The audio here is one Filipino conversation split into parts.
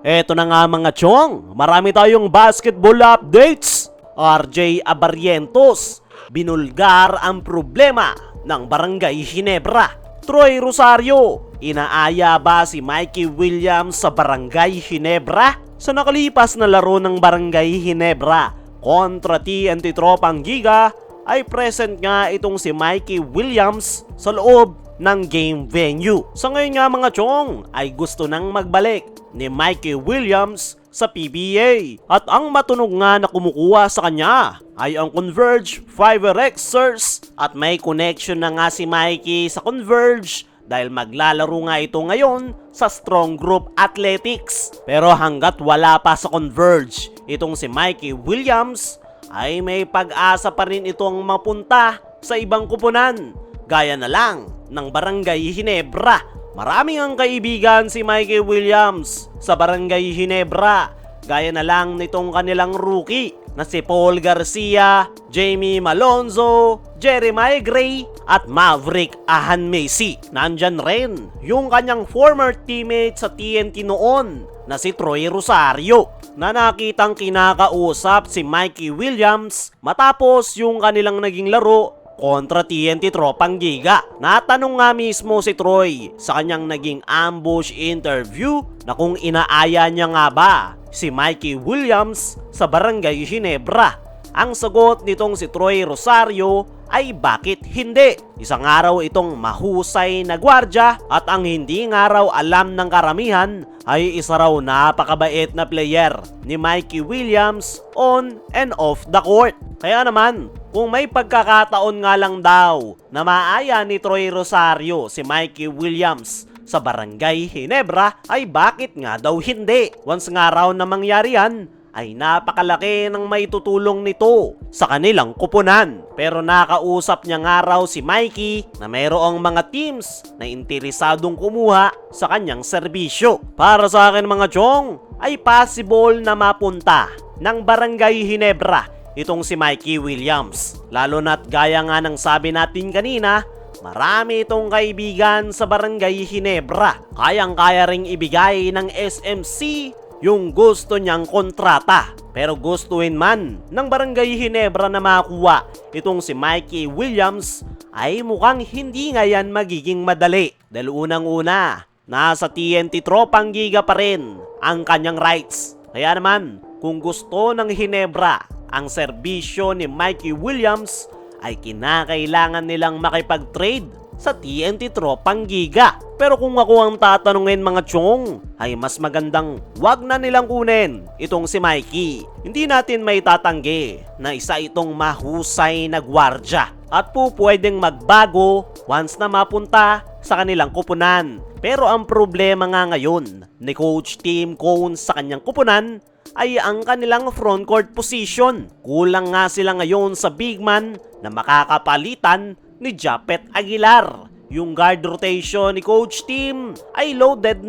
Eto na nga mga chong, marami tayong basketball updates. RJ Abarrientos, binulgar ang problema ng Barangay Ginebra. Troy Rosario, inaaya ba si Mikey Williams sa Barangay Ginebra? Sa nakalipas na laro ng Barangay Ginebra kontra TNT Tropang Giga, ay present nga itong si Mikey Williams sa loob ng game venue. Sa ngayon nga mga chong, ay gusto nang magbalik ni Mikey Williams sa PBA. At ang matunog nga na kumukuha sa kanya ay ang Converge Fiverr Xers, at may connection na nga si Mikey sa Converge dahil maglalaro nga ito ngayon sa Strong Group Athletics. Pero hanggat wala pa sa Converge itong si Mikey Williams, ay may pag-asa pa rin itong mapunta sa ibang kupunan, gaya na lang ng Barangay Ginebra. Maraming ang kaibigan si Mikey Williams sa Barangay Ginebra, gaya na lang nitong kanilang rookie na si Paul Garcia, Jamie Malonzo, Jeremiah Gray at Maverick Ahanmesi. Nandyan rin yung kanyang former teammate sa TNT noon na si Troy Rosario, na nakitang kinakausap si Mikey Williams matapos yung kanilang naging laro kontra TNT Tropang Giga. Natanong nga mismo si Troy sa kanyang naging ambush interview na kung inaaya niya nga ba si Mikey Williams sa Barangay Ginebra. Ang sagot nitong si Troy Rosario ay bakit hindi? Isang araw itong mahusay na gwardya, at ang hindi nga raw alam ng karamihan ay isa raw napakabait na player ni Mikey Williams on and off the court. Kaya naman, kung may pagkakataon nga lang daw na maaya ni Troy Rosario si Mikey Williams sa Barangay Ginebra, ay bakit nga daw hindi? Once nga raw na mangyari yan, ay napakalaki ng maitutulong nito sa kanilang kupunan. Pero nakausap niya nga raw si Mikey na mayroong mga teams na interesadong kumuha sa kanyang serbisyo. Para sa akin mga chong, ay possible na mapunta ng Barangay Ginebra itong si Mikey Williams. Lalo na't gaya nga ng sabi natin kanina, marami itong kaibigan sa Barangay Ginebra. Kayang-kaya ring ibigay ng SMC yung gusto niyang kontrata. Pero gustuin man ng Barangay Ginebra na makuha itong si Mikey Williams, ay mukhang hindi nga yan magiging madali. Dahil unang-una, nasa TNT Tropang Giga pa rin ang kanyang rights. Kaya naman, kung gusto ng Ginebra ang serbisyo ni Mikey Williams, ay kinakailangan nilang makipag-trade sa TNT Tropang Giga. Pero kung ako ang tatanungin mga chong, ay mas magandang wag na nilang kunin itong si Mikey. Hindi natin may tatanggi na isa itong mahusay na gwardya at po pwedeng magbago once na mapunta sa kanilang kupunan. Pero ang problema nga ngayon ni Coach Tim Cone sa kanyang kupunan ay ang kanilang frontcourt position. Kulang nga sila ngayon sa big man na makakapalitan ni Japet Aguilar. Yung guard rotation ni Coach Tim ay loaded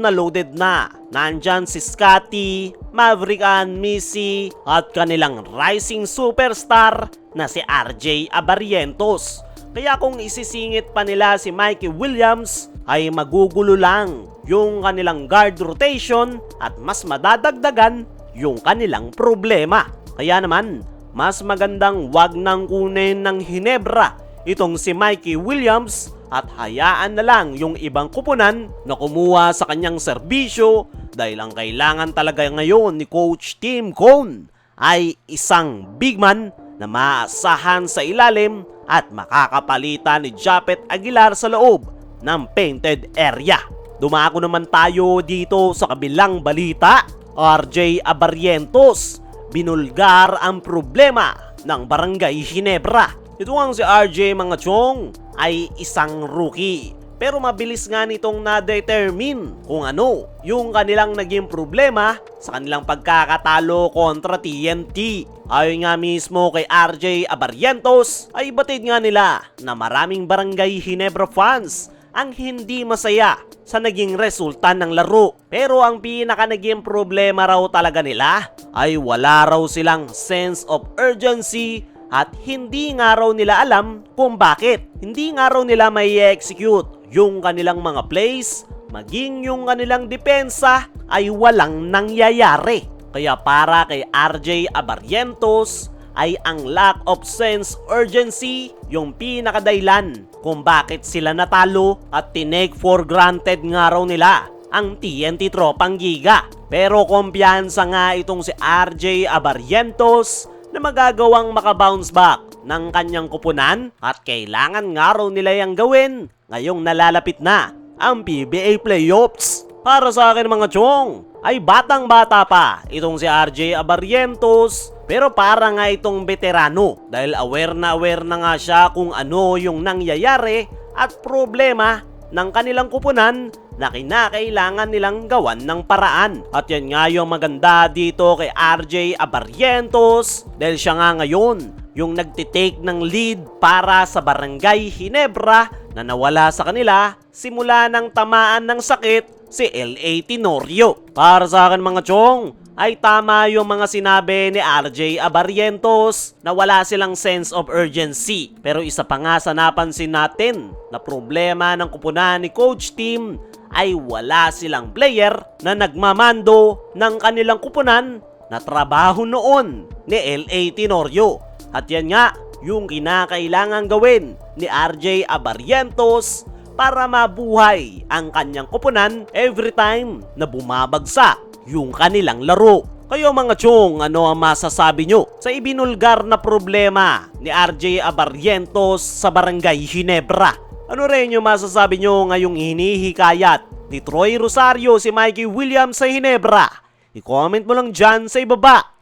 na. Nandyan si Scotty, Maverick Ahanmesi at kanilang rising superstar na si RJ Abarrientos. Kaya kung isisingit pa nila si Mikey Williams, ay magugulo lang yung kanilang guard rotation at mas madadagdagan yung kanilang problema. Kaya naman, mas magandang wag nang kunin ng Ginebra itong si Mikey Williams at hayaan na lang yung ibang kupunan na kumuha sa kanyang serbisyo, dahil ang kailangan talaga ngayon ni Coach Tim Cone ay isang big man na maasahan sa ilalim at makakapalitan ni Japet Aguilar sa loob ng painted area. Dumako naman tayo dito sa kabilang balita. RJ Abarrientos, binulgar ang problema ng Barangay Ginebra. Ito ang si RJ mga chong ay isang rookie, pero mabilis nga nitong na-determine kung ano yung kanilang naging problema sa kanilang pagkakatalo kontra TNT. Ayon nga mismo kay RJ Abarrientos, ay batid nga nila na maraming Barangay Ginebra fans ang hindi masaya sa naging resulta ng laro. Pero ang pinaka naging problema raw talaga nila ay wala raw silang sense of urgency at hindi nga raw nila alam kung bakit. Hindi nga raw nila may execute yung kanilang mga plays maging yung kanilang depensa ay walang nangyayari. Kaya para kay RJ Abarrientos ay ang lack of sense urgency yung pinakadahilan kung bakit sila natalo at tinake for granted nga raw nila ang TNT Tropang Giga. Pero kumpiyansa nga itong si RJ Abarrientos na magagawang makabounce back ng kanyang kupunan at kailangan nga raw nila yung gawin ngayong nalalapit na ang PBA Playoffs. Para sa akin mga chong, ay batang-bata pa itong si RJ Abarrientos pero para nga itong veterano dahil aware na nga siya kung ano yung nangyayari at problema ng kanilang kupunan na kinakailangan nilang gawan ng paraan. At yan nga yung maganda dito kay RJ Abarrientos dahil siya nga ngayon yung nagtitake ng lead para sa Barangay Ginebra na nawala sa kanila simula ng tamaan ng sakit si LA Tenorio. Para sa akin mga chong, ay tama yung mga sinabi ni RJ Abarrientos na wala silang sense of urgency. Pero isa pa nga sa napansin natin na problema ng kupunan ni Coach Team ay wala silang player na nagmamando ng kanilang kupunan na trabaho noon ni LA Tenorio. At yan nga yung kinakailangan gawin ni RJ Abarrientos para mabuhay ang kanyang kupunan every time na bumabagsak yung kanilang laro. Kayo mga chong, ano ang masasabi nyo sa ibinulgar na problema ni RJ Abarrientos sa Barangay Ginebra? Ano rin yung masasabi nyo ngayong hinihikayat ni Troy Rosario si Mikey Williams sa Ginebra? I-comment mo lang dyan sa ibaba.